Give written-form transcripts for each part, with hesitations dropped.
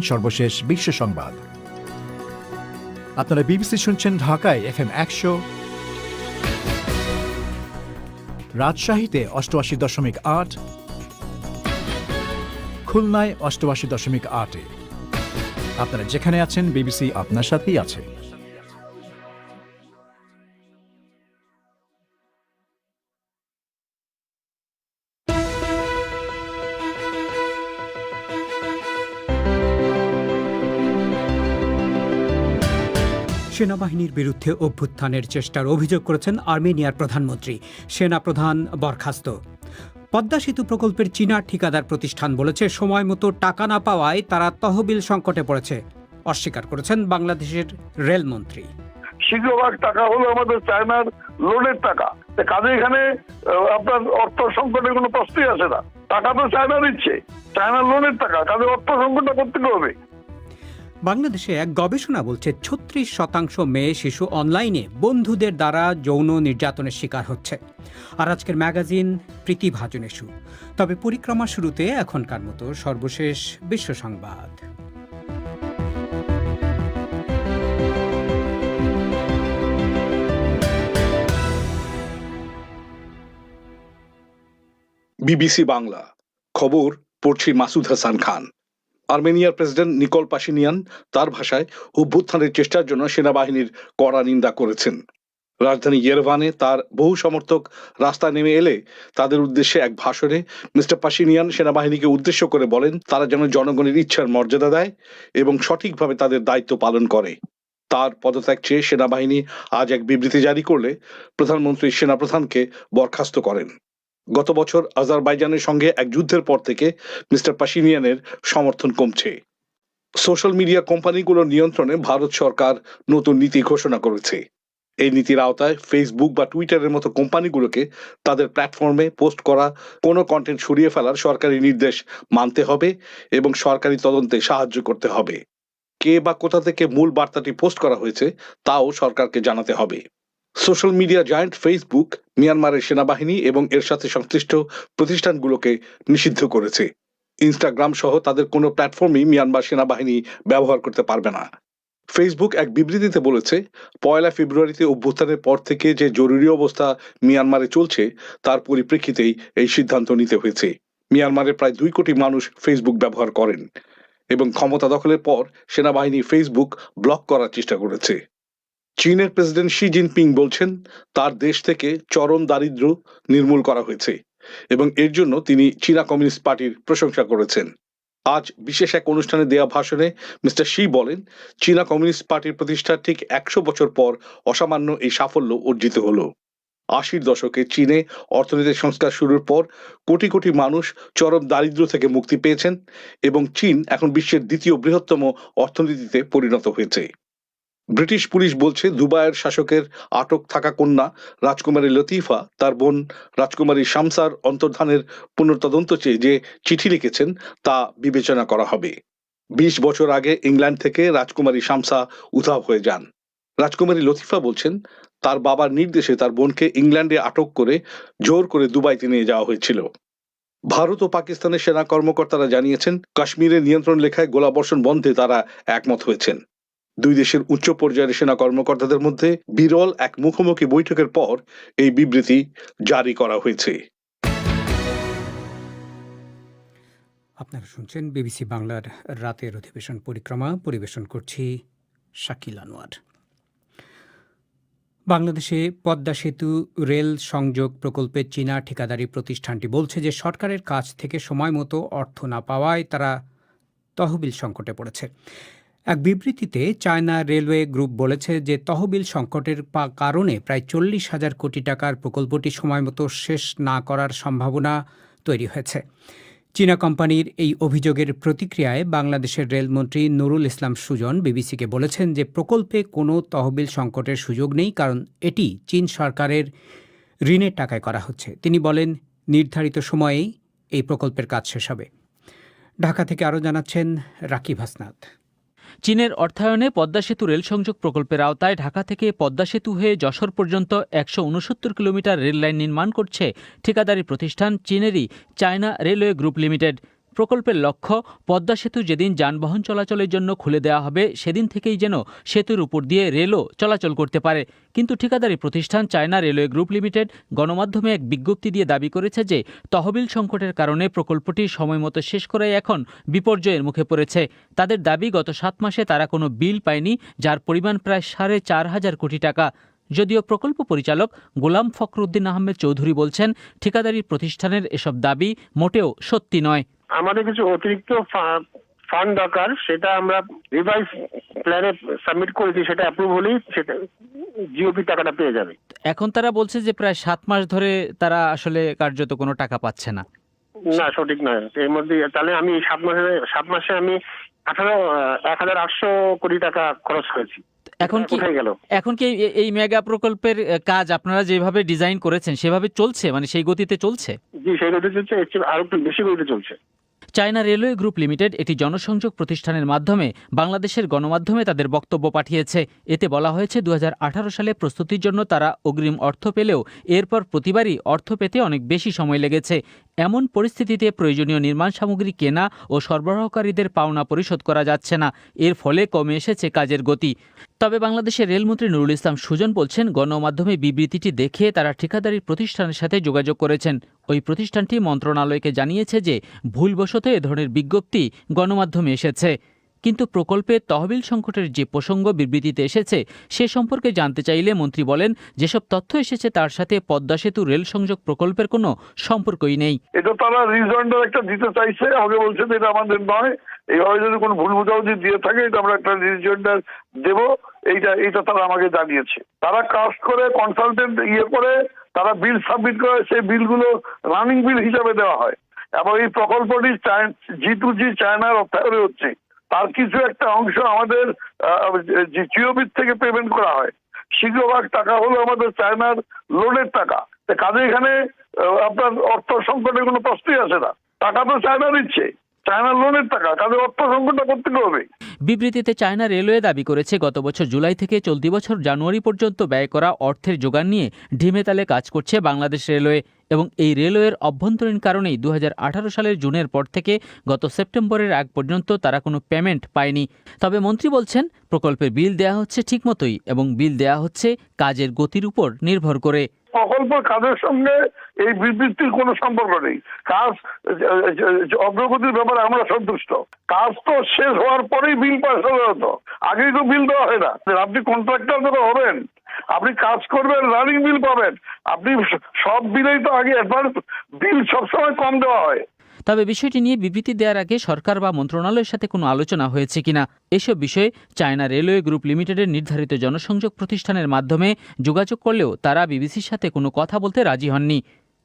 সর্বশেষ বিশ্ব সংবাদ। আপনারা বিবিসি শুনছেন ঢাকায় FM 100, রাজশাহীতে 88.8, খুলনায় 88.8। আপনারা যেখানে আছেন বিবিসি আপনার সাথেই আছে। সেনাবাহিনীর বিরুদ্ধে অভ্যুত্থানের চেষ্টার অভিযোগ করেছেন আর্মেনিয়ার প্রধানমন্ত্রী। সেনাপ্রধান বরখাস্ত। পদ্মা সেতু প্রকল্পের চীনা ঠিকাদার প্রতিষ্ঠান বলেছে সময় মতো টাকা না পাওয়ায় তারা তহবিল সংকটে পড়েছে। অস্বীকার করেছেন বাংলাদেশের রেলমন্ত্রী। সিংহভাগ টাকা হলো আমাদের চায়নার লোনের টাকা। কাজে এখানে আপনার অর্থ সংকটের কোনো প্রশ্নই আসে না। টাকা তো চায়না দিচ্ছে, চায়নার লোনের টাকা, কাজে অর্থ সংকটটা করতে হবে। বাংলাদেশে এক গবেষণা বলছে 36% মেয়ে শিশু অনলাইনে বন্ধুদের দ্বারা যৌন নির্যাতনের শিকার হচ্ছে। আর আজকের ম্যাগাজিন প্রীতিভাজন ইস্যু। তবে পরিক্রমা শুরুতে এখনকার মতো সর্বশেষ বিশ্ব সংবাদ। বিবিসি বাংলা খবর পড়ছি মাসুদ হাসান খান। আর্মেনিয়ার প্রেসিডেন্ট নিকোল পাশিনিয়ান তার ভাষায় অভ্যুত্থানের চেষ্টার জন্য সেনাবাহিনীর কড়া নিন্দা করেছেন। রাজধানী ইয়েরেভানে তার বহু সমর্থক রাস্তায় নেমে এলে তাদের উদ্দেশ্যে এক ভাষণে মিস্টার পাশিনিয়ান সেনাবাহিনীকে উদ্দেশ্য করে বলেন তারা যেন জনগণের ইচ্ছার মর্যাদা দেয় এবং সঠিকভাবে তাদের দায়িত্ব পালন করে। তার পদত্যাগ চেয়ে সেনাবাহিনী আজ এক বিবৃতি জারি করলে প্রধানমন্ত্রী সেনাপ্রধানকে বরখাস্ত করেন। গত বছর আজারবাইজানের সঙ্গে এক যুদ্ধের পর থেকে মিস্টার পাশিনিয়ানের সমর্থন কমছে। সোশ্যাল মিডিয়া কোম্পানিগুলোর নিয়ন্ত্রণে ভারত সরকার নতুন নীতি ঘোষণা করেছে। এই নীতির আওতায় ফেসবুক বা টুইটারের মতো কোম্পানিগুলোকে তাদের প্ল্যাটফর্মে পোস্ট করা কোনো কন্টেন্ট সরিয়ে ফেলার সরকারি নির্দেশ মানতে হবে এবং সরকারি তদন্তে সাহায্য করতে হবে। কে বা কোথা থেকে মূল বার্তাটি পোস্ট করা হয়েছে তাও সরকারকে জানাতে হবে। সোশ্যাল মিডিয়া জায়ান্ট ফেসবুক মিয়ানমারের সেনাবাহিনী এবং এর সাথে সংশ্লিষ্ট প্রতিষ্ঠানগুলোকে নিষিদ্ধ করেছে। ইনস্টাগ্রাম সহ তাদের কোনো প্ল্যাটফর্মই মিয়ানমার সেনাবাহিনী ব্যবহার করতে পারবে না। ফেসবুক এক বিবৃতিতে বলেছে 1 ফেব্রুয়ারিতে অভ্যুত্থানের পর থেকে যে জরুরি অবস্থা মিয়ানমারে চলছে তার পরিপ্রেক্ষিতেই এই সিদ্ধান্ত নিতে হয়েছে। মিয়ানমারে প্রায় 2 কোটি মানুষ ফেসবুক ব্যবহার করেন এবং ক্ষমতা দখলের পর সেনাবাহিনী ফেসবুক ব্লক করার চেষ্টা করেছে। চীনের প্রেসিডেন্ট শি জিনপিং বলছেন তার দেশ থেকে চরম দারিদ্র্য নির্মূল করা হয়েছে এবং এর জন্য তিনি চীনা কমিউনিস্ট পার্টির প্রশংসা করেছেন। আজ বিশেষ এক অনুষ্ঠানে দেয়া ভাষণে মিস্টার শি বলেন চীনা কমিউনিস্ট পার্টির প্রতিষ্ঠার ঠিক 100 বছর পর অসামান্য এই সাফল্য অর্জিত হলো। 80-র দশকে চীনে অর্থনৈতিক সংস্কার শুরুর পর কোটি কোটি মানুষ চরম দারিদ্র্য থেকে মুক্তি পেয়েছেন এবং চীন এখন বিশ্বের দ্বিতীয় বৃহত্তম অর্থনীতিতে পরিণত হয়েছে। ব্রিটিশ পুলিশ বলছে দুবাইয়ের শাসকের আটক থাকা কন্যা রাজকুমারী লতিফা তার বোন রাজকুমারী শামসার অন্তর্ধানের পুনর্তদন্ত চেয়ে যে চিঠি লিখেছেন তা বিবেচনা করা হবে। 20 বছর আগে ইংল্যান্ড থেকে রাজকুমারী শামসা উধাও হয়ে যান। রাজকুমারী লতিফা বলছেন তার বাবার নির্দেশে তার বোনকে ইংল্যান্ডে আটক করে জোর করে দুবাইতে নিয়ে যাওয়া হয়েছিল। ভারত ও পাকিস্তানের সেনা কর্মকর্তারা জানিয়েছেন কাশ্মীরের নিয়ন্ত্রণ রেখায় গোলাবর্ষণ বন্ধে তারা একমত হয়েছেন। দুই দেশের উচ্চ পর্যায়ের সেনা কর্মকর্তাদের মধ্যে বিরল এক মুখোমুখি বৈঠকের পর এই বিবৃতি জারি করা হয়েছে। আপনারা শুনছেন বিবিসি বাংলার রাতের অধিবেশন পরিক্রমা। পরিবেশন করছি শাকিল আনোয়ার। বাংলাদেশে পদ্মা সেতু রেল সংযোগ প্রকল্পের চীনা ঠিকাদারি প্রতিষ্ঠানটি বলছে যে সরকারের কাছ থেকে সময় মতো অর্থ না পাওয়ায় তারা তহবিল সংকটে পড়েছে। এক বিবৃতিতে চায়না রেলওয়ে গ্রুপ বলেছে যে তহবিল সংকটের কারণে প্রায় 40,000 কোটি টাকার প্রকল্পটি সময়মতো শেষ না করার সম্ভাবনা তৈরি হয়েছে। চীনা কোম্পানির এই অভিযোগের প্রতিক্রিয়ায় বাংলাদেশের রেলমন্ত্রী নুরুল ইসলাম সুজন বিবিসিকে বলেছেন যে প্রকল্পে কোনো তহবিল সংকটের সুযোগ নেই, কারণ এটি চীন সরকারের ঋণের টাকায় করা হচ্ছে। তিনি বলেন নির্ধারিত সময়েই এই প্রকল্পের কাজ শেষ হবে। ঢাকা থেকে আরও জানাচ্ছেন রাকিব হাসনাত। চীনের অর্থায়নে পদ্মা সেতু রেল সংযোগ প্রকল্পের আওতায় ঢাকা থেকে পদ্মা সেতু হয়ে যশোর পর্যন্ত 169 কিলোমিটার রেললাইন নির্মাণ করছে ঠিকাদারি প্রতিষ্ঠান চীনেরই চায়না রেলওয়ে গ্রুপ লিমিটেড। প্রকল্পের লক্ষ্য পদ্মা সেতু যেদিন যানবাহন চলাচলের জন্য খুলে দেওয়া হবে সেদিন থেকেই যেন সেতুর উপর দিয়ে রেলও চলাচল করতে পারে। কিন্তু ঠিকাদারি প্রতিষ্ঠান চায়না রেলওয়ে গ্রুপ লিমিটেড গণমাধ্যমে এক বিজ্ঞপ্তি দিয়ে দাবি করেছে যে তহবিল সংকটের কারণে প্রকল্পটি সময়মতো শেষ করাই এখন বিপর্যয়ের মুখে পড়েছে। তাদের দাবি গত 7 মাসে তারা কোনো বিল পায়নি, যার পরিমাণ প্রায় 4.5 কোটি টাকা। যদিও প্রকল্প পরিচালক গোলাম ফখরুদ্দিন আহমেদ চৌধুরী বলছেন ঠিকাদারি প্রতিষ্ঠানের এসব দাবি মোটেও সত্যি নয়। আমাদের কিছু অতিরিক্ত ফান্ড দরকার, সেটা আমরা রিভাইজ প্ল্যানে সাবমিট করেছি, সেটা অ্যাপ্রুভ হলেই সেটা জিওপি টাকাটা পেয়ে যাবে। এখন তারা বলছে যে প্রায় 7 মাস ধরে তারা আসলে কার্যত কোনো টাকা পাচ্ছে না। না, সঠিক নয়। এর মধ্যে তাহলে আমি 7 মাসে আমি 1,800 কোটি টাকা খরচ করেছি। এখন কি এই মেগা প্রকল্পের কাজ আপনারা যেভাবে ডিজাইন করেছেন সেভাবে চলছে, মানে সেই গতিতে চলছে? জি, সেই গতিতে চলছে, এর চেয়ে আরো একটু বেশি গতিতে চলছে। চায়না রেলওয়ে গ্রুপ লিমিটেড একটি জনসংযোগ প্রতিষ্ঠানের মাধ্যমে বাংলাদেশের গণমাধ্যমে তাদের বক্তব্য পাঠিয়েছে। এতে বলা হয়েছে 2018 সালে প্রস্তুতির জন্য তারা অগ্রিম অর্থ পেলেও এরপর প্রতিবারই অর্থ পেতে অনেক বেশি সময় লেগেছে। এমন পরিস্থিতিতে প্রয়োজনীয় নির্মাণ সামগ্রী কেনা ও সরবরাহকারীদের পাওনা পরিশোধ করা যাচ্ছে না। এর ফলে কমে এসেছে কাজের গতি। তবে বাংলাদেশের রেলমন্ত্রী নুরুল ইসলাম সুজন বলছেন গণমাধ্যমে বিবৃতিটি দেখে তারা ঠিকাদারি প্রতিষ্ঠানের সাথে যোগাযোগ করেছেন। ওই প্রতিষ্ঠানটি মন্ত্রণালয়কে জানিয়েছে যে ভুলবশত এ ধরনের বিজ্ঞপ্তি গণমাধ্যমে এসেছে। কিন্তু প্রকল্পের তহবিল সংকটের যে প্রসঙ্গ বিবৃতিতে এসেছে সে সম্পর্কে জানতে চাইলে মন্ত্রী বলেন যেসব তথ্য এসেছে তার সাথে পদ্মা সেতু রেল সংযোগ প্রকল্পের কোনো সম্পর্কই নেই। এটা তারা রিজয়েন্ডার একটা দিতে চাইছে, আমাকে বলছে যে এটা আমাদের নয়, এইভাবে যদি কোনো ভুল বোঝাবুঝি দিয়ে থাকে এটা আমরা একটা রিজয়েন্ডার দেব, এইটা তারা আমাকে জানিয়েছে। তারা কাজ করে কনসালটেন্ট করে তারা বিল সাবমিট করে, সেই বিলগুলো রানিং বিল হিসাবে দেওয়া হয় এবং এই প্রকল্পটি G2G চায়নার অর্থায়নে হচ্ছে, তার কিছু একটা অংশ আমাদের জিওপি থেকে পেমেন্ট করা হয়। শীঘ্রভাগ টাকা হলো আমাদের চায়নার লোনের টাকা। কাজে এখানে আপনার অর্থ সংকটের কোনো প্রশ্নই আসে না। টাকা তো চায়না দিচ্ছে, চায়নার লোনের টাকা, কাজে অর্থ সংকটটা করতে হবে। বিবৃতিতে চায়না রেলওয়ে দাবি করেছে গত বছর জুলাই থেকে চলতি বছর জানুয়ারি পর্যন্ত ব্যয় করা অর্থের যোগান নিয়ে ঢিমেতালে কাজ করছে বাংলাদেশ রেলওয়ে এবং এই রেলওয়ের অভ্যন্তরীণ কারণেই 2018 সালের জুনের পর থেকে গত সেপ্টেম্বরের আগ পর্যন্ত তারা কোনো পেমেন্ট পায়নি। তবে মন্ত্রী বলছেন প্রকল্পের বিল দেয়া হচ্ছে ঠিকমতোই এবং বিল দেয়া হচ্ছে কাজের গতির উপর নির্ভর করে। প্রকল্প কাজের সঙ্গে এই বিবৃতির কোনো সম্পর্ক নেই। কাজ অগ্রগতির ব্যাপারে আমরা সন্তুষ্ট। কাজ তো শেষ হওয়ার পরেই বিল পাস হতে হতো, আগেই তো বিল দেওয়া হয় না। আপনি কন্ট্রাক্টর যখন হবেন, আপনি কাজ করবেন, রানিং বিল পাবেন। আপনি সব বিলেই তো আগে অ্যাডভান্স বিল সবসময় কম দেওয়া হয়। তবে বিষয়টি নিয়ে বিবৃতি দেওয়ার আগে সরকার বা মন্ত্রণালয়ের সাথে কোনো আলোচনা হয়েছে কিনা এসব বিষয়ে চায়না রেলওয়ে গ্রুপ লিমিটেডের নির্ধারিত জনসংযোগ প্রতিষ্ঠানের মাধ্যমে যোগাযোগ করলেও তারা বিবিসির সাথে কোনো কথা বলতে রাজি হননি।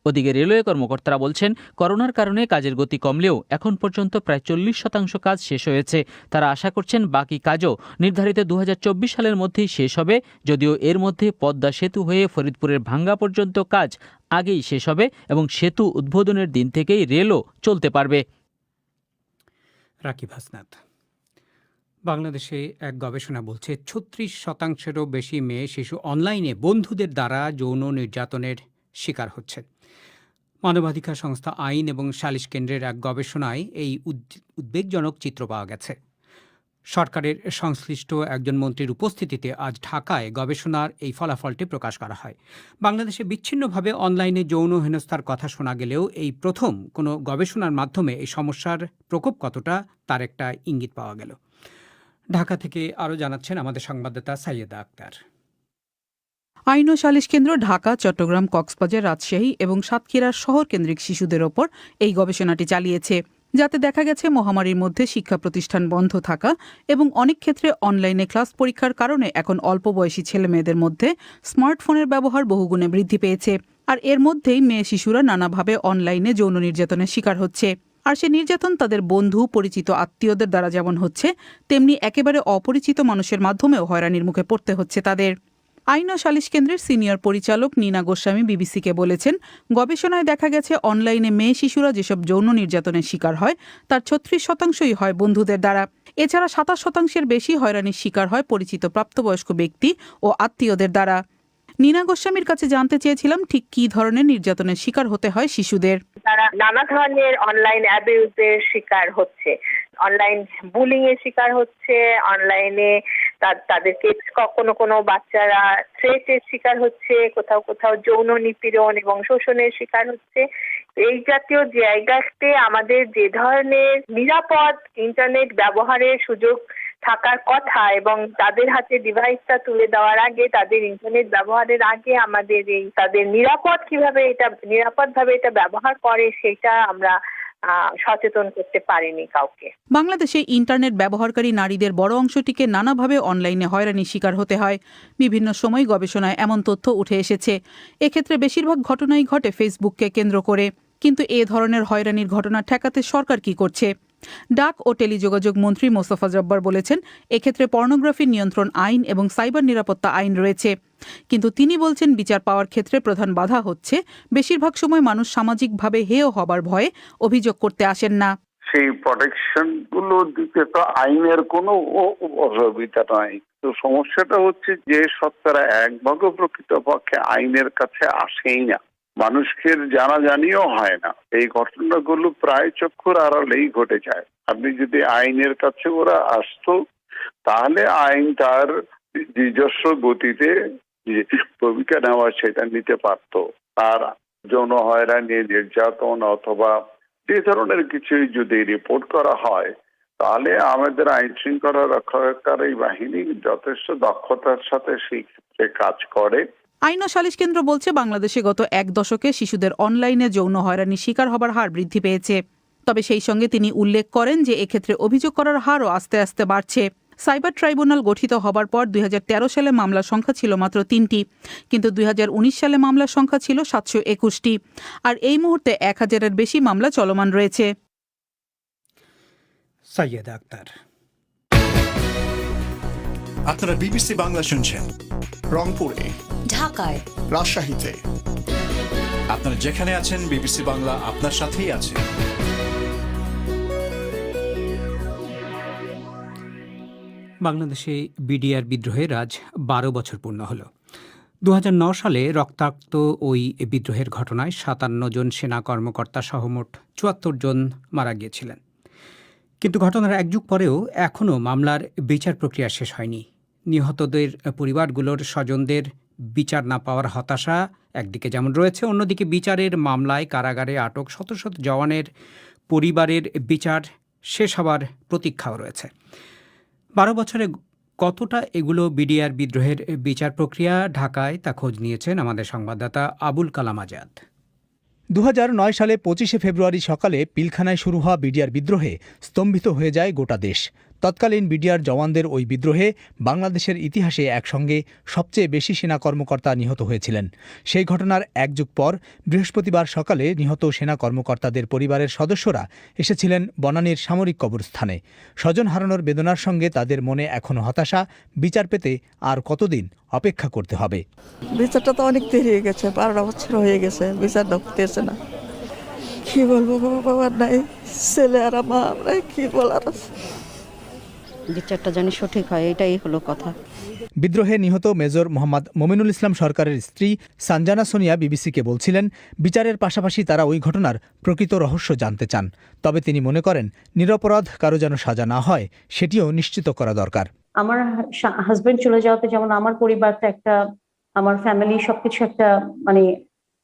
ওদিকে রেলওয়ে কর্মকর্তারা বলছেন করোনার কারণে কাজের গতি কমলেও এখন পর্যন্ত প্রায় 40% কাজ শেষ হয়েছে। তারা আশা করছেন বাকি কাজও নির্ধারিত 2024 সালের মধ্যেই শেষ হবে, যদিও এর মধ্যে পদ্মা সেতু হয়ে ফরিদপুরের ভাঙ্গা পর্যন্ত কাজ আগেই শেষ হবে এবং সেতু উদ্বোধনের দিন থেকেই রেলও চলতে পারবে। রাকিব হাসনাত। বাংলাদেশে এক গবেষণা বলছে 36%-এরও বেশি মেয়ে শিশু অনলাইনে বন্ধুদের দ্বারা যৌন নির্যাতনের শিকার হচ্ছে। মানবাধিকার সংস্থা আইন এবং সালিশ কেন্দ্রের এক গবেষণায় এই উদ্বেগজনক চিত্র পাওয়া গেছে। সরকারের সংশ্লিষ্ট একজন মন্ত্রীর উপস্থিতিতে আজ ঢাকায় গবেষণার এই ফলাফলটি প্রকাশ করা হয়। বাংলাদেশে বিচ্ছিন্নভাবে অনলাইনে যৌন হেনস্থার কথা শোনা গেলেও এই প্রথম কোনো গবেষণার মাধ্যমে এই সমস্যার প্রকোপ কতটা তার একটা ইঙ্গিত পাওয়া গেল। ঢাকা থেকে আরও জানাচ্ছেন আমাদের সংবাদদাতা সাইয়েদা আক্তার। আইন ও সালিশ কেন্দ্র ঢাকা, চট্টগ্রাম, কক্সবাজার, রাজশাহী এবং সাতক্ষীরার শহর কেন্দ্রিক শিশুদের ওপর এই গবেষণাটি চালিয়েছে, যাতে দেখা গেছে মহামারীর মধ্যে শিক্ষা প্রতিষ্ঠান বন্ধ থাকা এবং অনেক ক্ষেত্রে অনলাইনে ক্লাস পরীক্ষার কারণে এখন অল্প বয়সী ছেলেমেয়েদের মধ্যে স্মার্টফোনের ব্যবহার বহুগুণে বৃদ্ধি পেয়েছে। আর এর মধ্যেই মেয়ে শিশুরা নানাভাবে অনলাইনে যৌন নির্যাতনের শিকার হচ্ছে। আর সে নির্যাতন তাদের বন্ধু, পরিচিত আত্মীয়দের দ্বারা যেমন হচ্ছে, তেমনি একেবারে অপরিচিত মানুষের মাধ্যমেও হয়রানির মুখে পড়তে হচ্ছে তাদের। আইন ও সালিশ কেন্দ্রের সিনিয়র পরিচালক নীনা গোস্বামী বিবিসিকে বলেছেন, গবেষণায় দেখা গেছে অনলাইনে মেয়ে শিশুরা যেসব যৌন নির্যাতনের শিকার হয় তার 36%ই হয় বন্ধুদের দ্বারা। এছাড়া 27%-এর বেশি হয়রানির শিকার হয় পরিচিত প্রাপ্তবয়স্ক ব্যক্তি ও আত্মীয়দের দ্বারা। নীনা গোস্বামীর কাছে জানতে চেয়েছিলাম ঠিক কী ধরনের নির্যাতনের শিকার হতে হয় শিশুদের। তারা নানা ধরনের অনলাইন অ্যাবিউজের শিকার হচ্ছে, অনলাইন বুলিং এর শিকার হচ্ছে, অনলাইনে তাদেরকে কোনো বাচ্চারা থ্রেটের শিকার হচ্ছে, কোথাও কোথাও যৌন নিপীড়ন এবং শোষণের শিকার হচ্ছে। এই জাতীয় জায়গাতে আমাদের যে ধরনের নিরাপদ ইন্টারনেট ব্যবহারের সুযোগ থাকার কথা এবং তাদের হাতে ডিভাইসটা তুলে দেওয়ার আগে, তাদের ইন্টারনেট ব্যবহারের আগে আমাদের তাদের নিরাপদভাবে এটা ব্যবহার করে সেটা আমরা সচেতন করতে পারিনি কাউকে। বাংলাদেশে ইন্টারনেট ব্যবহারকারী নারীদের বড় অংশটিকে নানাভাবে অনলাইনে হয়রানির শিকার হতে হয়। বিভিন্ন সময় গবেষণায় এমন তথ্য উঠে এসেছে। এক্ষেত্রে বেশিরভাগ ঘটনাই ঘটে ফেসবুককে কেন্দ্র করে। কিন্তু এ ধরনের হয়রানির ঘটনা ঠেকাতে সরকার কি করছে? ডাক ও টেলিযোগাযোগ মন্ত্রী মোস্তফা জব্বার বলেছেন, এক্ষেত্রে পর্নোগ্রাফি নিয়ন্ত্রণ আইন এবং সাইবার নিরাপত্তা আইন রয়েছে। কিন্তু তিনি বলছেন, বিচার পাওয়ার ক্ষেত্রে প্রধান বাধা হচ্ছে বেশিরভাগ সময় মানুষ সামাজিকভাবে হেয় হবার ভয়ে অভিযোগ করতে আসেন না। সেই প্রোটেকশন গুলো দিতে তো আইনের কোনো অসুবিধা নাই। তো সমস্যাটা হচ্ছে যে শতকরা 1% প্রকৃতপক্ষে আইনের কাছে আসেই না, মানুষকে জানাজানিও হয় না। এই ঘটনাগুলো প্রায় চক্ষুর আড়ালেই ঘটে যায়। আপনি যদি আইনের কাছে ওরা আসতো তাহলে আইন তার নিজস্ব গতিতে যে ভূমিকা নেওয়া সেটা নিতে পারত। আর যৌন হয়রানি, নির্যাতন অথবা যে ধরনের কিছুই যদি রিপোর্ট করা হয় তাহলে আমাদের আইন শৃঙ্খলা রক্ষাকারী বাহিনী যথেষ্ট দক্ষতার সাথে সেই ক্ষেত্রে কাজ করে। আইন ও সালিশ কেন্দ্র বলছে, বাংলাদেশে গত 1 দশকে শিশুদের অনলাইনে যৌন হয়রানির শিকার হবার হার বৃদ্ধি পেয়েছে। তবে সেই সঙ্গে তিনি উল্লেখ করেন যে এক্ষেত্রে অভিযোগ করার হারও আস্তে আস্তে বাড়ছে। সাইবার ট্রাইব্যুনাল গঠিত হবার পর 2013 সালে মামলার সংখ্যা ছিল মাত্র 3টি, কিন্তু 2019 সালে মামলার সংখ্যা ছিল 721টি। আর এই মুহূর্তে 1000-এর বেশি মামলা চলমান রয়েছে। সাইয়েদা আক্তার। আপনারা বিবিসি বাংলা শুনছেন রংপুরে, ঢাকায়, রাজশাহীতে। আপনারা যেখানে আছেন বিবিসি বাংলা আপনার সাথেই আছে। বাংলাদেশে বিডিআর বিদ্রোহের আজ 12 বছর পূর্ণ হল। 2009 সালে রক্তাক্ত ওই বিদ্রোহের ঘটনায় 57 জন সেনা কর্মকর্তা সহ মোট 74 জন মারা গিয়েছিলেন। কিন্তু ঘটনার 1 যুগ পরেও এখনও মামলার বিচার প্রক্রিয়া শেষ হয়নি। নিহতদের পরিবারগুলোর স্বজনদের বিচার না পাওয়ার হতাশা একদিকে যেমন রয়েছে, অন্যদিকে বিচারের মামলায় কারাগারে আটক শত শত জওয়ানের পরিবারের বিচার শেষ হবার প্রতীক্ষাও রয়েছে। 12 বছরে কতটা এগুলো বিডিআর বিদ্রোহের বিচার প্রক্রিয়া, ঢাকায় তা খোঁজ নিয়েছেন আমাদের সংবাদদাতা আবুল কালাম আজাদ। 2009 সালে 25শে ফেব্রুয়ারি সকালে পিলখানায় শুরু হওয়া বিডিআর বিদ্রোহে স্তম্ভিত হয়ে যায় গোটা দেশ। তৎকালীন বিডিআর জওয়ানদের ওই বিদ্রোহে বাংলাদেশের ইতিহাসে একসঙ্গে সবচেয়ে বেশি সেনা কর্মকর্তা নিহত হয়েছিলেন। সেই ঘটনার 1 যুগ পর বৃহস্পতিবার সকালে নিহত সেনা কর্মকর্তাদের পরিবারের সদস্যরা এসেছিলেন বনানীর সামরিক কবরস্থানে। স্বজন হারানোর বেদনার সঙ্গে তাদের মনে এখনও হতাশা, বিচার পেতে আর কতদিন অপেক্ষা করতে হবে। বিচারটা তো অনেক দেরি হয়ে গেছে, 12 বছর হয়ে গেছে, বিচার হতেছে না। কি বলবো বাবা, নাই ছেলে আর মা, আমরা কি বলার আছে। বিচারটা জানি সঠিক হয়, এটাই হলো কথা। বিদ্রোহে নিহত মেজর মোহাম্মদ মমিনুল ইসলাম সরকারের স্ত্রী সানজানা সোনিয়া বিবিসিকে বলছিলেন, বিচারের পাশাপাশি তারা ওই ঘটনার প্রকৃত রহস্য জানতে চান। তবে তিনি মনে করেন, নিরপরাধ কারো যেন সাজা না হয় সেটিও নিশ্চিত করা দরকার। আমার হাজবেন্ড চলে যাওয়াতে যেমন আমার পরিবারটা একটা, আমার ফ্যামিলি সবকিছু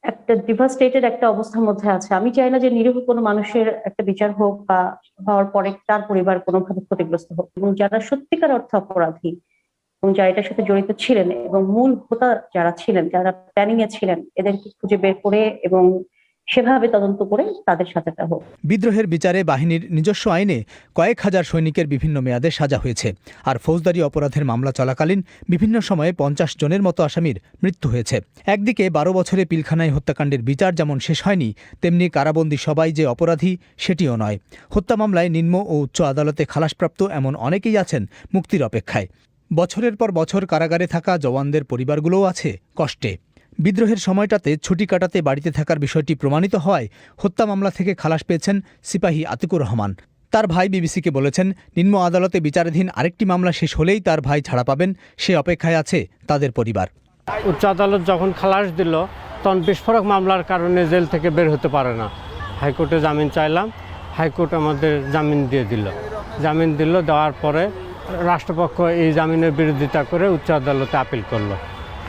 একটা ডিভাস্টেটেড একটা অবস্থার মধ্যে আছে। আমি চাই না যে নিরীহ কোনো মানুষের একটা বিচার হোক বা হওয়ার পরে তার পরিবার কোনোভাবে ক্ষতিগ্রস্ত হোক। এবং যারা সত্যিকার অর্থে অপরাধী এবং যারা এটার সাথে জড়িত ছিলেন এবং মূল হোতা যারা ছিলেন, যারা প্ল্যানিং এ ছিলেন, এদেরকে খুঁজে বের করে এবং সেভাবে তদন্ত করে তাদের সাজাটা হোক। বিদ্রোহের বিচারে বাহিনীর নিজস্ব আইনে কয়েক হাজার সৈনিকের বিভিন্ন মেয়াদে সাজা হয়েছে। আর ফৌজদারি অপরাধের মামলা চলাকালীন বিভিন্ন সময়ে 50 জনের মতো আসামির মৃত্যু হয়েছে। একদিকে 12 বছরে পিলখানায় হত্যাকাণ্ডের বিচার যেমন শেষ হয়নি, তেমনি কারাবন্দী সবাই যে অপরাধী সেটিও নয়। হত্যা মামলায় নিম্ন ও উচ্চ আদালতে খালাসপ্রাপ্ত এমন অনেকেই আছেন মুক্তির অপেক্ষায়। বছরের পর বছর কারাগারে থাকা জওয়ানদের পরিবারগুলোও আছে কষ্টে। বিদ্রোহের সময়টাতে ছুটি কাটাতে বাড়িতে থাকার বিষয়টি প্রমাণিত হওয়ায় হত্যা মামলা থেকে খালাস পেয়েছেন সিপাহী আতিকুর রহমান। তার ভাই বিবিসিকে বলেছেন, নিম্ন আদালতে বিচারাধীন আরেকটি মামলা শেষ হলেই তার ভাই ছাড়া পাবেন, সে অপেক্ষায় আছে তাদের পরিবার। উচ্চ আদালত যখন খালাস দিল তখন বিস্ফোরক মামলার কারণে জেল থেকে বের হতে পারে না। হাইকোর্টে জামিন চাইলাম, হাইকোর্ট আমাদের জামিন দিয়ে দিল। জামিন দিল, দেওয়ার পরে রাষ্ট্রপক্ষ এই জামিনের বিরোধিতা করে উচ্চ আদালতে আপিল করলো।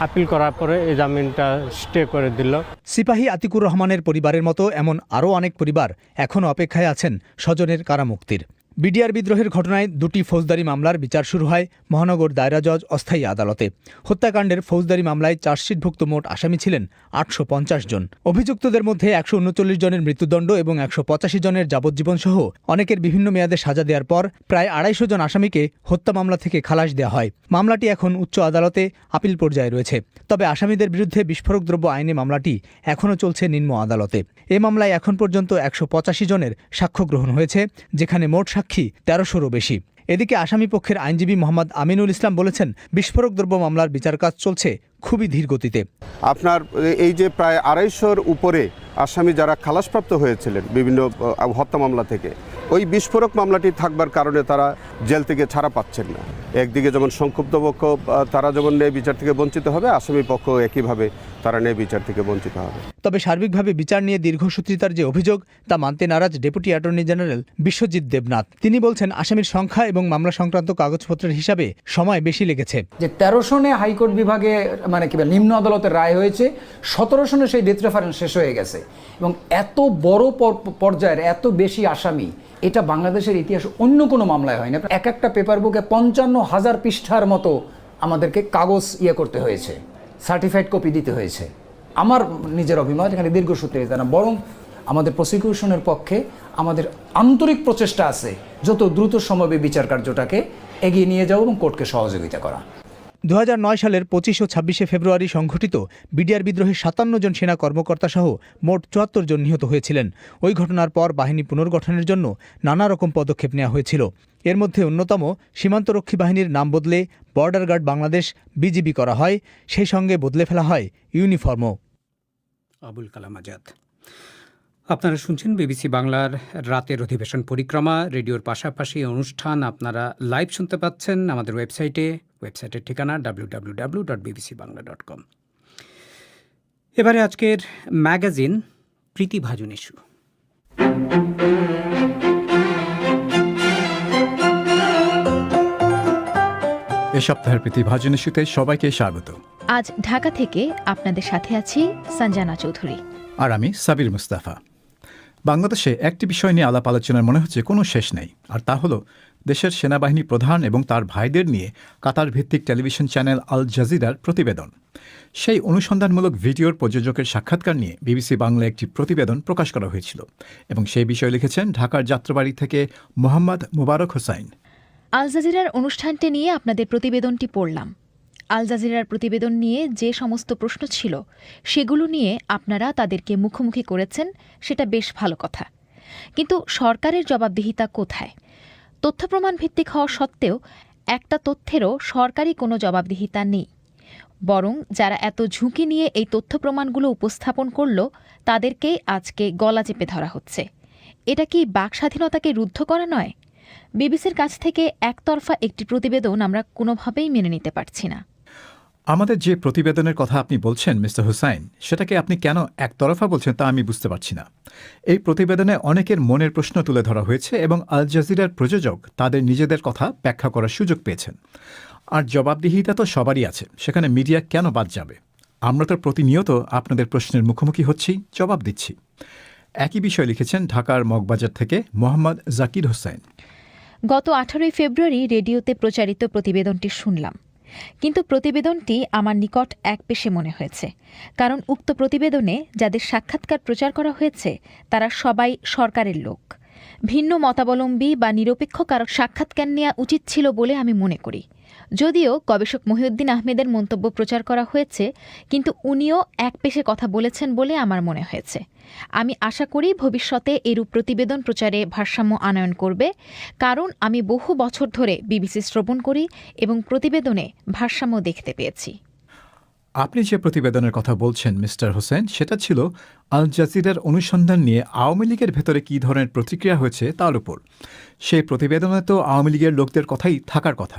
আপিল করার পরে এই জামিনটা স্টে করে দিল। সিপাহী আতিকুর রহমানের পরিবারের মতো এমন আরও অনেক পরিবার এখনও অপেক্ষায় আছেন স্বজনের কারামুক্তির। বিডিআর বিদ্রোহের ঘটনায় দুটি ফৌজদারি মামলার বিচার শুরু হয় মহানগর দায়রা জজ অস্থায়ী আদালতে। হত্যাকাণ্ডের ফৌজদারি মামলায় চার্জশিটভুক্ত মোট আসামি ছিলেন 850 জন। অভিযুক্তদের মধ্যে 139 জনের মৃত্যুদণ্ড এবং 185 জনের যাবজ্জীবন সহ অনেকের বিভিন্ন মেয়াদে সাজা দেওয়ার পর প্রায় 250 জন আসামিকে হত্যা মামলা থেকে খালাস দেওয়া হয়। মামলাটি এখন উচ্চ আদালতে আপিল পর্যায়ে রয়েছে। তবে আসামিদের বিরুদ্ধে বিস্ফোরক দ্রব্য আইনে মামলাটি এখনও চলছে নিম্ন আদালতে। এ মামলায় এখন পর্যন্ত 185 জনের সাক্ষ্য গ্রহণ হয়েছে, যেখানে মোট সাক্ষী 1300-রও বেশি। এদিকে আসামি পক্ষের আইনজীবী মোহাম্মদ আমিনুল ইসলাম বলেছেন, বিস্ফোরক দ্রব্য মামলার বিচার কাজ চলছে খুবই ধীর গতিতে। আপনার এই যে প্রায় 250-র উপরে আসামি যারা খালাসপ্রাপ্ত হয়েছিলেন বিভিন্ন হত্যা মামলা থেকে, ওই বিস্ফোরক মামলাটি থাকবার কারণে তারা জেল থেকে ছাড়া পাচ্ছেন না। একদিকে যেমন সংক্ষুব্ধ পক্ষ তারা যেমন ন্যায় বিচার থেকে বঞ্চিত হবে, আসামি পক্ষ একইভাবে তারা ন্যায় বিচার থেকে বঞ্চিত হবে। তবে সার্বিকভাবে বিচার নিয়ে দীর্ঘসূত্রিতার যে অভিযোগ তা মানতে নারাজ deputy attorney general Biswajit Debnath. তিনি বলছেন, আসামির সংখ্যা এবং মামলা সংক্রান্ত কাগজপত্রের হিসাবে সময় বেশি লেগেছে। যে 13 সনে হাইকোর্ট বিভাগে মানে কি নিম্ন আদালতের রায় হয়েছে, 17 সনে সেই ডেথ রেফারেন্স শেষ হয়ে গেছে এবং এত বড় পর্যায়ের এত বেশি আসামি এটা বাংলাদেশের ইতিহাসে অন্য কোনো মামলায় হয় না। এক একটা পেপার বুকে 55,000 পৃষ্ঠার মতো আমাদেরকে কাগজ করতে হয়েছে, সার্টিফাইড কপি দিতে হয়েছে। আমার নিজের অভিমত এখানে দীর্ঘসূত্রিতা না, বরং আমাদের প্রসিকিউশনের পক্ষে আমাদের আন্তরিক প্রচেষ্টা আছে যত দ্রুত সম্ভবে বিচার কার্যটাকে এগিয়ে নিয়ে যাওয়া এবং কোর্টকে সহযোগিতা করা। 2009 সালের 25 ও 26শে ফেব্রুয়ারি সংঘটিত বিডিআর বিদ্রোহে 57 জন সেনা কর্মকর্তা সহ মোট 74 জন নিহত হয়েছিলেন। ওই ঘটনার পর বাহিনী পুনর্গঠনের জন্য নানা রকম পদক্ষেপ নেওয়া হয়েছিল। এর মধ্যে অন্যতম সীমান্তরক্ষী বাহিনীর নাম বদলে বর্ডার গার্ড বাংলাদেশ বিজিবি করা হয়, সেই সঙ্গে বদলে ফেলা হয় ইউনিফর্মও। আবুল কালাম আজাদ। আপনারা শুনছেন বিবিসি বাংলার রাতের অধিবেশন পরিক্রমা। রেডিওর পাশাপাশি অনুষ্ঠান আপনারা লাইভ শুনতে পাচ্ছেন আমাদের ওয়েবসাইটের ঠিকানা www.bbcbangla.com। এবারে আজকের ম্যাগাজিন প্রীতিভাজন ইস্যু। এ সপ্তাহের প্রীতিভাজন ইস্যুতে সবাইকে স্বাগত। আজ ঢাকা থেকে আপনাদের সাথে আছি সঞ্জনা চৌধুরী আর আমি সাবির মুস্তাফা। বাংলাদেশে একটি বিষয় নিয়ে আলাপ আলোচনার মনে হচ্ছে কোনো শেষ নেই, আর তা হলো দেশের সেনাবাহিনী প্রধান এবং তার ভাইদের নিয়ে কাতার ভিত্তিক টেলিভিশন চ্যানেল আল জাজিরার প্রতিবেদন। সেই অনুসন্ধানমূলক ভিডিওর প্রযোজকের সাক্ষাৎকার নিয়ে বিবিসি বাংলা একটি প্রতিবেদন প্রকাশ করা হয়েছিল এবং সেই বিষয়ে লিখেছেন ঢাকার যাত্রাবাড়ি থেকে মোহাম্মদ মুবারক হোসাইন। আল জাজিরার অনুষ্ঠানটি নিয়ে আপনাদের প্রতিবেদনটি পড়লাম। আল জাজিরার প্রতিবেদন নিয়ে যে সমস্ত প্রশ্ন ছিল সেগুলো নিয়ে আপনারা তাদেরকে মুখোমুখি করেছেন, সেটা বেশ ভালো কথা। কিন্তু সরকারের জবাবদিহিতা কোথায়? তথ্য প্রমাণ ভিত্তিক হওয়া সত্ত্বেও একটা তথ্যেরও সরকারি কোনো জবাবদিহিতা নেই। বরং যারা এত ঝুঁকি নিয়ে এই তথ্য প্রমাণগুলো উপস্থাপন করল তাদেরকেই আজকে গলা চেপে ধরা হচ্ছে। এটা কি বাকস্বাধীনতাকে রুদ্ধ করা নয়? বিবিসির কাছ থেকে একতরফা একটি প্রতিবেদন আমরা কোনোভাবেই মেনে নিতে পারছি না। আমাদের যে প্রতিবেদনের কথা আপনি বলছেন মিস্টার হুসাইন, সেটাকে আপনি কেন একতরফা বলছেন তা আমি বুঝতে পারছি না। এই প্রতিবেদনে অনেকের মনের প্রশ্ন তুলে ধরা হয়েছে এবং আল জাজিরার প্রযোজক তাদের নিজেদের কথা ব্যাখ্যা করার সুযোগ পেয়েছেন। আর জবাবদিহিতা তো সবারই আছে, সেখানে মিডিয়া কেন বাদ যাবে? আমরা তো প্রতিনিয়ত আপনাদের প্রশ্নের মুখোমুখি হচ্ছি, জবাব দিচ্ছি। একই বিষয় লিখেছেন ঢাকার মগবাজার থেকে মোহাম্মদ জাকির হোসেন। গত 18 ফেব্রুয়ারি রেডিওতে প্রচারিত প্রতিবেদনটি শুনলাম, কিন্তু প্রতিবেদনটি আমার নিকট একপেশে মনে হয়েছে। কারণ উক্ত প্রতিবেদনে যাদের সাক্ষাৎকার প্রচার করা হয়েছে তারা সবাই সরকারের লোক। ভিন্ন মতাবলম্বী বা নিরপেক্ষ কারো সাক্ষাৎকার নেওয়া উচিত ছিল বলে আমি মনে করি। যদিও গবেষক মহিউদ্দিন আহমেদের মন্তব্য প্রচার করা হয়েছে, কিন্তু উনিও একপেশে কথা বলেছেন বলে আমার মনে হয়েছে। আমি আশা করি ভবিষ্যতে এরূপ প্রতিবেদন প্রচারে ভারসাম্য আনয়ন করবে, কারণ আমি বহু বছর ধরে বিবিসি শ্রবণ করি এবং প্রতিবেদনে ভারসাম্য দেখতে পেয়েছি। আপনি যে প্রতিবেদনের কথা বলছেন মিস্টার হোসেন, সেটা ছিল আল জাজিরার অনুসন্ধান নিয়ে আওয়ামী লীগের ভেতরে কী ধরনের প্রতিক্রিয়া হয়েছে তার উপর। সেই প্রতিবেদনে তো আওয়ামী লীগের লোকদের কথাই থাকার কথা,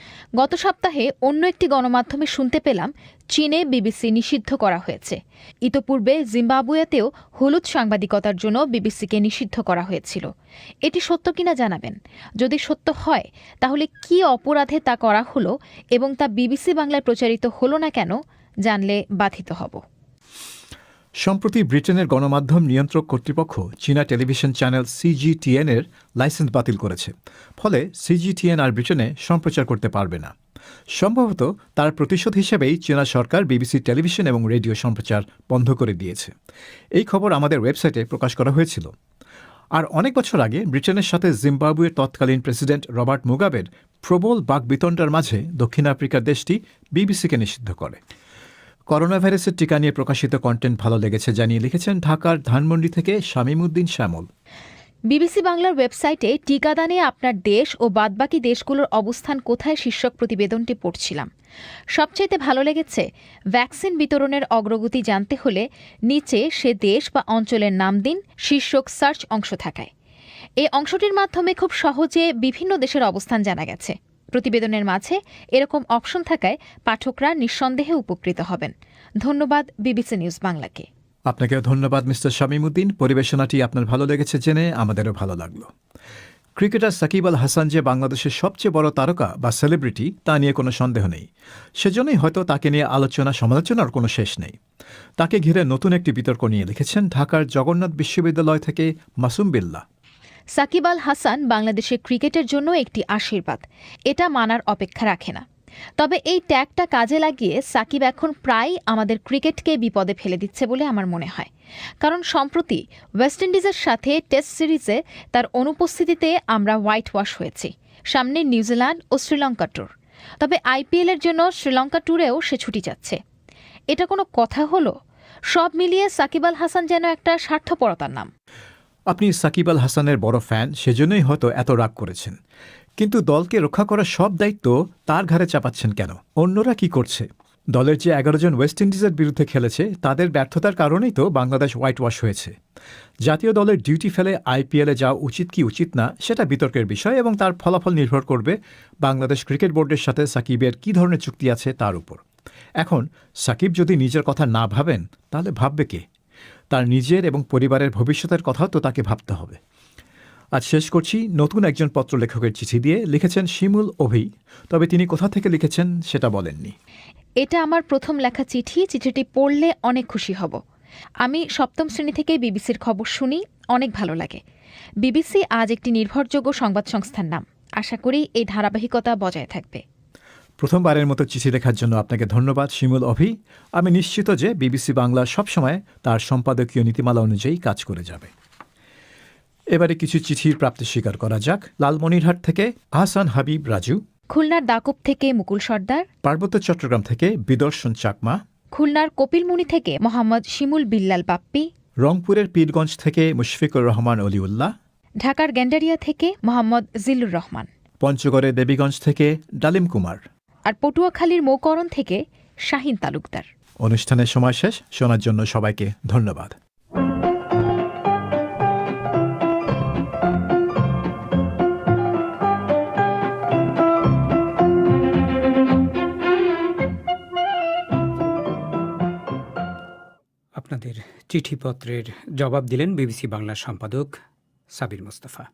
গত সপ্তাহে অন্য একটি গণমাধ্যমে শুনতে পেলাম চীনে বিবিসি নিষিদ্ধ করা হয়েছে। ইতোপূর্বে জিম্বাবুয়েতেও হলুদ সাংবাদিকতার জন্য বিবিসিকে নিষিদ্ধ করা হয়েছিল। এটি সত্য কিনা জানাবেন। যদি সত্য হয় তাহলে কি অপরাধে তা করা হলো এবং তা বিবিসি বাংলায় প্রচারিত হলো না কেন, জানলে বাধিত হব। সম্প্রতি ব্রিটেনের গণমাধ্যম নিয়ন্ত্রক কর্তৃপক্ষ চীনা টেলিভিশন চ্যানেল CGTN এর লাইসেন্স বাতিল করেছে। ফলে CGTN আর ব্রিটেনে সম্প্রচার করতে পারবে না। সম্ভবত তার প্রতিশোধ হিসেবেই চীনা সরকার বিবিসি টেলিভিশন এবং রেডিও সম্প্রচার বন্ধ করে দিয়েছে। এই খবর আমাদের ওয়েবসাইটে প্রকাশ করা হয়েছিল। আর অনেক বছর আগে ব্রিটেনের সাথে জিম্বাবুয়ের তৎকালীন প্রেসিডেন্ট রবার্ট মুগাবের প্রবল বাকবিতণ্ডার মাঝে দক্ষিণ আফ্রিকার দেশটি বিবিসিকে নিষিদ্ধ করে। করোনা ভাইরাসের টিকা নিয়ে প্রকাশিত কন্টেন্ট ভালো লেগেছে জানিয়ে লিখেছেন ঢাকার ধানমন্ডি থেকে শামীমউদ্দিন শ্যামল। বিবিসি বাংলার ওয়েবসাইটে টিকাদানে আপনার দেশ ও বাদবাকি দেশগুলোর অবস্থান কোথায় শীর্ষক প্রতিবেদনটি পড়ছিলাম। সবচেয়ে ভালো লেগেছে ভ্যাকসিন বিতরণের অগ্রগতি জানতে হলে নিচে সে দেশ বা অঞ্চলের নাম দিন শীর্ষক সার্চ অংশ থাকায়। এই অংশটির মাধ্যমে খুব সহজে বিভিন্ন দেশের অবস্থান জানা গেছে। প্রতিবেদনের মাঝে এরকম অপশন থাকায় পাঠকরা নিঃসন্দেহে উপকৃত হবেন। ধন্যবাদ বিবিসি নিউজ বাংলাকে। আপনাকেও ধন্যবাদ মিস্টার শামীমউদ্দিন। পরিবেশনাটি আপনার ভালো লেগেছে জেনে আমাদেরও ভালো লাগলো। ক্রিকেটার সাকিব আল হাসান যে বাংলাদেশের সবচেয়ে বড় তারকা বা সেলিব্রিটি তা নিয়ে কোনো সন্দেহ নেই। সেজন্যই হয়তো তাকে নিয়ে আলোচনা সমালোচনার কোনো শেষ নেই। তাকে ঘিরে নতুন একটি বিতর্ক নিয়ে লিখেছেন ঢাকার জগন্নাথ বিশ্ববিদ্যালয় থেকে মাসুম বিল্লাহ। সাকিব আল হাসান বাংলাদেশের ক্রিকেটের জন্য একটি আশীর্বাদ, এটা মানার অপেক্ষা রাখে না। তবে এই ট্যাগটা কাজে লাগিয়ে সাকিব এখন প্রায় আমাদের ক্রিকেটকে বিপদে ফেলে দিচ্ছে বলে আমার মনে হয়। কারণ সম্প্রতি ওয়েস্ট ইন্ডিজের সাথে টেস্ট সিরিজে তার অনুপস্থিতিতে আমরা হোয়াইট ওয়াশ হয়েছি। সামনে নিউজিল্যান্ড ও শ্রীলঙ্কা ট্যুর। তবে IPL-এর জন্য শ্রীলঙ্কা ট্যুরেও সে ছুটি যাচ্ছে। এটা কোনো কথা হলো? সব মিলিয়ে সাকিব আল হাসান যেন একটা স্বার্থপরতার নাম। আপনি সাকিব আল হাসানের বড় ফ্যান, সেজন্যই হয়তো এত রাগ করেছেন। কিন্তু দলকে রক্ষা করার সব দায়িত্ব তার ঘাড়ে চাপাচ্ছেন কেন? অন্যরা কি করছে? দলের যে 11 জন ওয়েস্ট ইন্ডিজের বিরুদ্ধে খেলেছে তাদের ব্যর্থতার কারণেই তো বাংলাদেশ হোয়াইট ওয়াশ হয়েছে। জাতীয় দলের ডিউটি ফেলে IPL-এ যাওয়া উচিত কি উচিত না সেটা বিতর্কের বিষয় এবং তার ফলাফল নির্ভর করবে বাংলাদেশ ক্রিকেট বোর্ডের সাথে সাকিবের কী ধরনের চুক্তি আছে তার উপর। এখন সাকিব যদি নিজের কথা না ভাবেন তাহলে ভাববে কে? তার নিজের এবং পরিবারের ভবিষ্যতের কথাও তো তাকে ভাবতে হবে। আজ শেষ করছি নতুন একজন পত্রলেখকের চিঠি দিয়ে। লিখেছেন শিমুল অভি, তবে তিনি কোথা থেকে লিখেছেন সেটা বলেননি। এটা আমার প্রথম লেখা চিঠি। চিঠিটি পড়লে অনেক খুশি হব। আমি 7ম শ্রেণী থেকে বিবিসির খবর শুনি, অনেক ভালো লাগে। বিবিসি আজ একটি নির্ভরযোগ্য সংবাদ সংস্থার নাম। আশা করি এই ধারাবাহিকতা বজায় থাকবে। প্রথমবারের মতো চিঠি লেখার জন্য আপনাকে ধন্যবাদ শিমুল অভি। আমি নিশ্চিত যে বিবিসি বাংলা সবসময় তার সম্পাদকীয় নীতিমালা অনুযায়ী কাজ করে যাবে। এবারে কিছু চিঠির প্রাপ্তি স্বীকার করা যাক। লালমনিরহাট থেকে আহসান হাবিব রাজু, খুলনার দাকুব থেকে মুকুল সর্দার, পার্বত্য চট্টগ্রাম থেকে বিদর্শন চাকমা, খুলনার কপিলমুনি থেকে মোহাম্মদ শিমুল বিল্লাল বাপ্পি, রংপুরের পীরগঞ্জ থেকে মুশফিকুর রহমান অলিউল্লাহ, ঢাকার গ্যান্ডারিয়া থেকে মোহাম্মদ জিল্লুর রহমান, পঞ্চগড়ের দেবীগঞ্জ থেকে ডালিম কুমার, আর পটুয়াখালীর মৌকরণ থেকে শাহিন তালুকদার। অনুষ্ঠানের সময় শেষ। শোনার জন্য সবাইকে ধন্যবাদ। আপনাদের চিঠিপত্রের জবাব দিলেন বিবিসি বাংলার সম্পাদক সাবির মোস্তফা।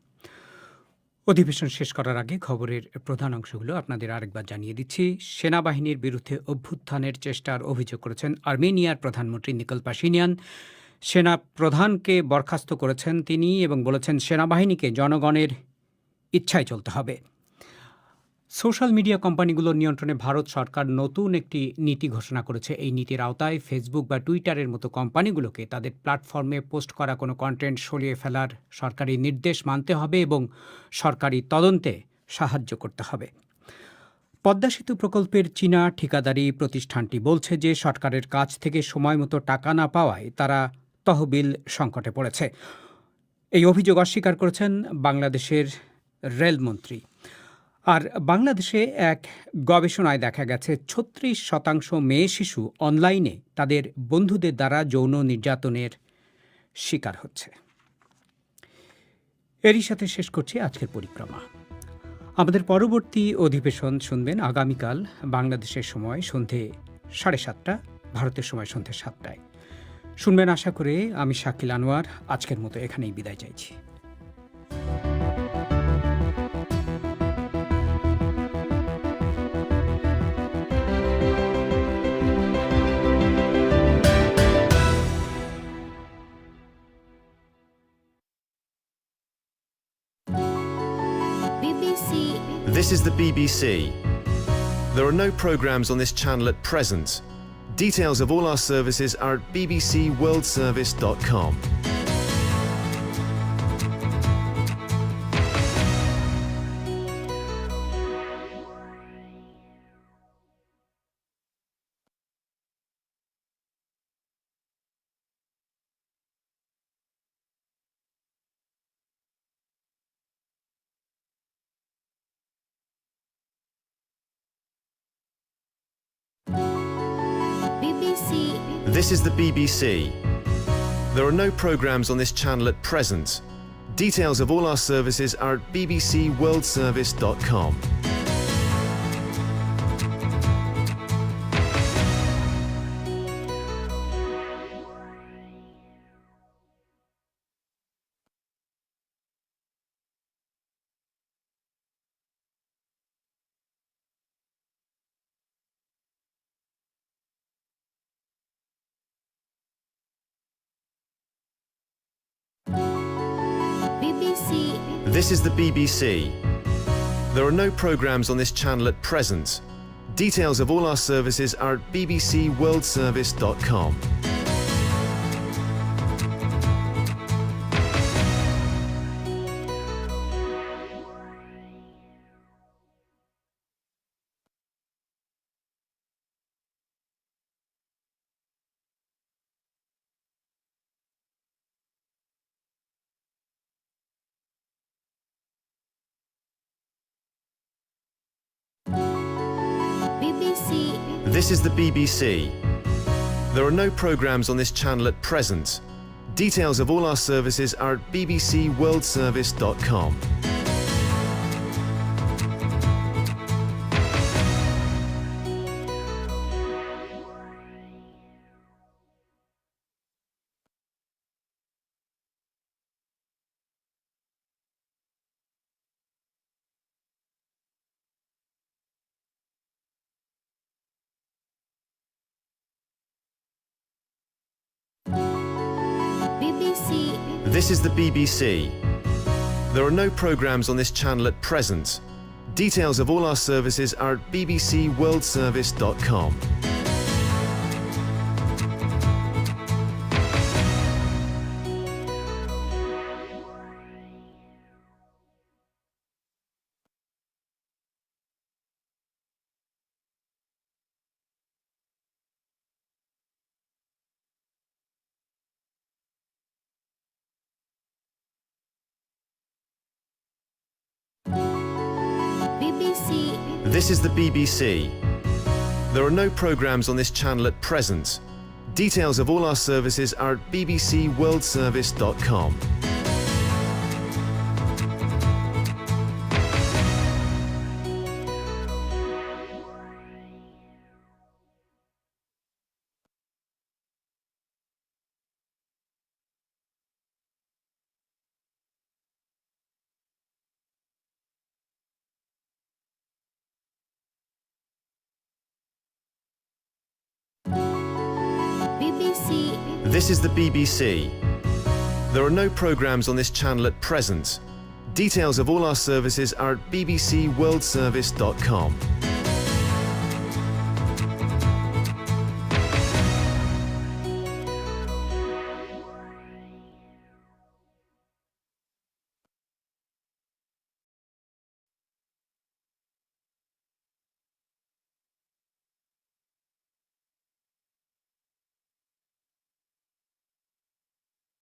অধিবেশন শেষ করার আগে খবরের প্রধান অংশগুলো আপনাদের আরেকবার জানিয়ে দিচ্ছি। সেনাবাহিনীর বিরুদ্ধে অভ্যুত্থানের চেষ্টার অভিযোগ করেছেন আর্মেনিয়ার প্রধানমন্ত্রী নিকোল পাশিনিয়ান। সেনা প্রধানকে বরখাস্ত করেছেন তিনি এবং বলেছেন সেনাবাহিনীকে জনগণের ইচ্ছায় চলতে হবে। সোশ্যাল মিডিয়া কোম্পানিগুলোর নিয়ন্ত্রণে ভারত সরকার নতুন একটি নীতি ঘোষণা করেছে। এই নীতির আওতায় ফেসবুক বা টুইটারের মতো কোম্পানিগুলোকে তাদের প্ল্যাটফর্মে পোস্ট করা কোনো কন্টেন্ট সরিয়ে ফেলার সরকারি নির্দেশ মানতে হবে এবং সরকারি তদন্তে সাহায্য করতে হবে। পদ্মা সেতু প্রকল্পের চীনা ঠিকাদারি প্রতিষ্ঠানটি বলছে যে সরকারের কাছ থেকে সময় মতো টাকা না পাওয়ায় তারা তহবিল সংকটে পড়েছে। এই অভিযোগ অস্বীকার করেছেন বাংলাদেশের রেলমন্ত্রী। আর বাংলাদেশে এক গবেষণায় দেখা গেছে 36% মেয়ে শিশু অনলাইনে তাদের বন্ধুদের দ্বারা যৌন নির্যাতনের শিকার হচ্ছে। এরই সাথে শেষ করছি আজকের পরিক্রমা। আমাদের পরবর্তী অধিবেশন শুনবেন আগামীকাল বাংলাদেশের সময় সন্ধে 7:30, ভারতের সময় সন্ধে 7টায়। শুনবেন আশা করে। আমি শাকিল আনোয়ার আজকের মতো এখানেই বিদায় চাইছি। This is the BBC. There are no programmes on this channel at present. Details of all our services are at bbcworldservice.com. This is the BBC. There are no programmes on this channel at present. Details of all our services are at bbcworldservice.com. This is the BBC. There are no programmes on this channel at present. Details of all our services are at bbcworldservice.com. This is the BBC. There are no programmes on this channel at present. Details of all our services are at bbcworldservice.com. This is the BBC. There are no programmes on this channel at present. Details of all our services are at bbcworldservice.com. This is the BBC. There are no programmes on this channel at present. Details of all our services are at bbcworldservice.com. This is the BBC. There are no programmes on this channel at present. Details of all our services are at bbcworldservice.com.